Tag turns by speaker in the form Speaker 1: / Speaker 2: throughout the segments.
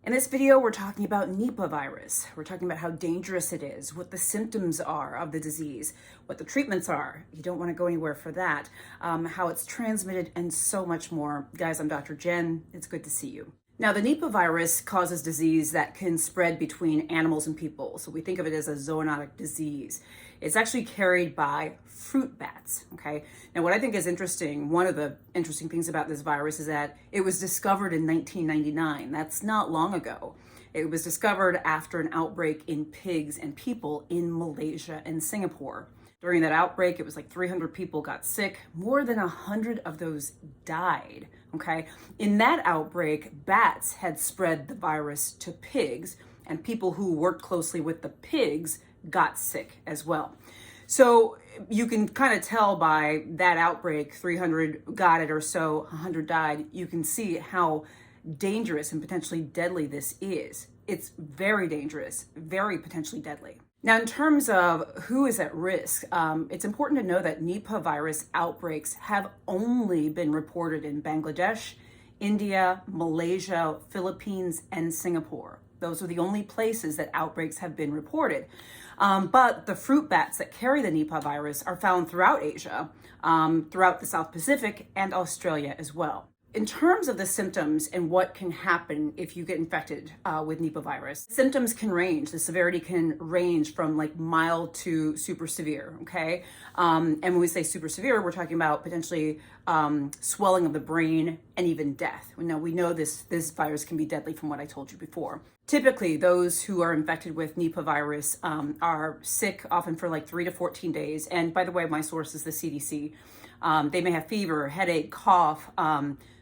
Speaker 1: In this video, we're talking about Nipah virus. We're talking about how dangerous it is, what the symptoms are of the disease, what the treatments are. You don't want to go anywhere for that, how it's transmitted, and so much more. Guys, I'm Dr. Jen. It's good to see you. Now, the Nipah virus causes disease that can spread between animals and people. So we think of it as a zoonotic disease. It's actually carried by fruit bats, okay? Now, what I think is interesting, one of the interesting things about this virus is that it was discovered in 1999. That's not long ago. It was discovered after an outbreak in pigs and people in Malaysia and Singapore. During that outbreak, it was like 300 people got sick. More than 100 of those died, okay? In that outbreak, bats had spread the virus to pigs, and people who worked closely with the pigs got sick as well. So you can kind of tell by that outbreak, 300 got it or so, 100 died. You can see how dangerous and potentially deadly this is. It's very dangerous, very potentially deadly. Now, in terms of who is at risk, it's important to know that Nipah virus outbreaks have only been reported in Bangladesh, India, Malaysia, Philippines, and Singapore. Those are the only places that outbreaks have been reported. But the fruit bats that carry the Nipah virus are found throughout Asia, throughout the South Pacific, and Australia as well. In terms of the symptoms and what can happen if you get infected with Nipah virus, symptoms can range. The severity can range from like mild to super severe, okay? And when we say super severe, we're talking about potentially swelling of the brain and even death. Now, we know this virus can be deadly from what I told you before. Typically, those who are infected with Nipah virus are sick often for like 3 to 14 days. And by the way, my source is the CDC. They may have fever, headache, cough,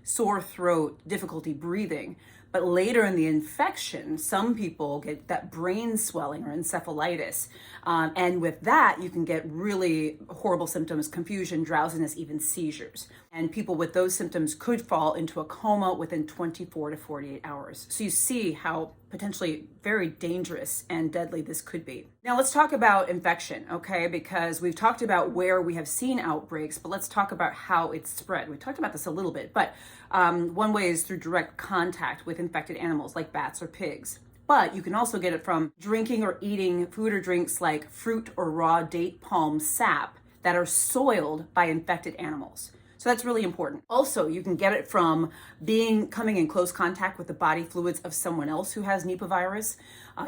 Speaker 1: sore throat, difficulty breathing. But later in the infection, some people get that brain swelling or encephalitis. And with that, you can get really horrible symptoms, confusion, drowsiness, even seizures. And people with those symptoms could fall into a coma within 24 to 48 hours. So you see how potentially very dangerous and deadly this could be. Now let's talk about infection, okay? Because we've talked about where we have seen outbreaks, but let's talk about how it's spread. We talked about this a little bit, but one way is through direct contact with infected animals like bats or pigs. But you can also get it from drinking or eating food or drinks like fruit or raw date palm sap that are soiled by infected animals. So that's really important. Also, you can get it from coming in close contact with the body fluids of someone else who has Nipah virus.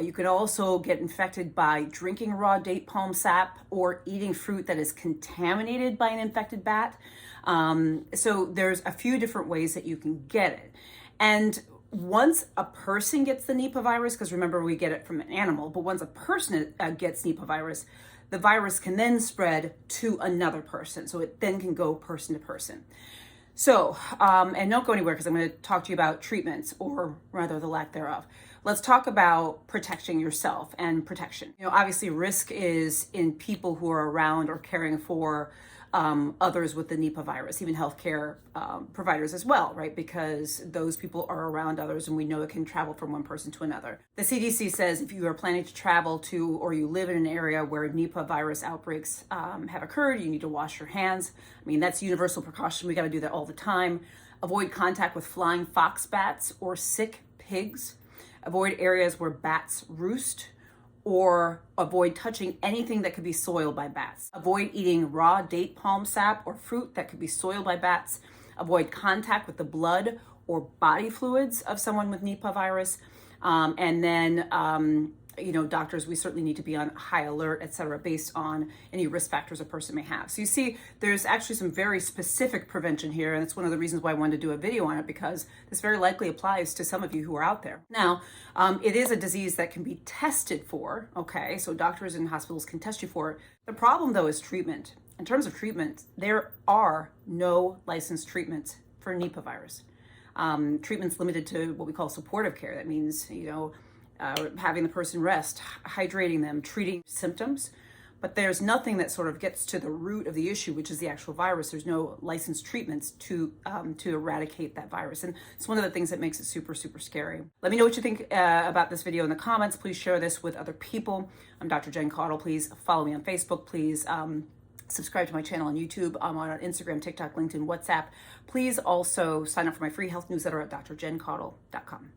Speaker 1: You could also get infected by drinking raw date palm sap or eating fruit that is contaminated by an infected bat. So there's a few different ways that you can get it. And once a person gets the Nipah virus, because remember we get it from an animal, but once a person gets Nipah virus, the virus can then spread to another person. So it then can go person to person. So, and don't go anywhere because I'm going to talk to you about treatments, or rather the lack thereof. Let's talk about protecting yourself and protection. You know, obviously risk is in people who are around or caring for others with the Nipah virus, even healthcare providers as well, right? Because those people are around others and we know it can travel from one person to another. The CDC says if you are planning to travel to or you live in an area where Nipah virus outbreaks have occurred, you need to wash your hands. I mean, that's universal precaution. We got to do that all the time. Avoid contact with flying fox bats or sick pigs. Avoid areas where bats roost, or avoid touching anything that could be soiled by bats. Avoid eating raw date palm sap or fruit that could be soiled by bats. Avoid contact with the blood or body fluids of someone with Nipah virus. And then, doctors, we certainly need to be on high alert, et cetera, based on any risk factors a person may have. So you see, there's actually some very specific prevention here. And it's one of the reasons why I wanted to do a video on it, because this very likely applies to some of you who are out there. Now, it is a disease that can be tested for, okay? So doctors and hospitals can test you for it. The problem though is treatment. In terms of treatment, there are no licensed treatments for Nipah virus. Treatment's limited to what we call supportive care. That means, having the person rest, hydrating them, treating symptoms, but there's nothing that sort of gets to the root of the issue, which is the actual virus. There's no licensed treatments to eradicate that virus. And it's one of the things that makes it super, super scary. Let me know what you think about this video in the comments. Please share this with other people. I'm Dr. Jen Caudle. Please follow me on Facebook. Please subscribe to my channel on YouTube. I'm on Instagram, TikTok, LinkedIn, WhatsApp. Please also sign up for my free health newsletter at drjencaudle.com.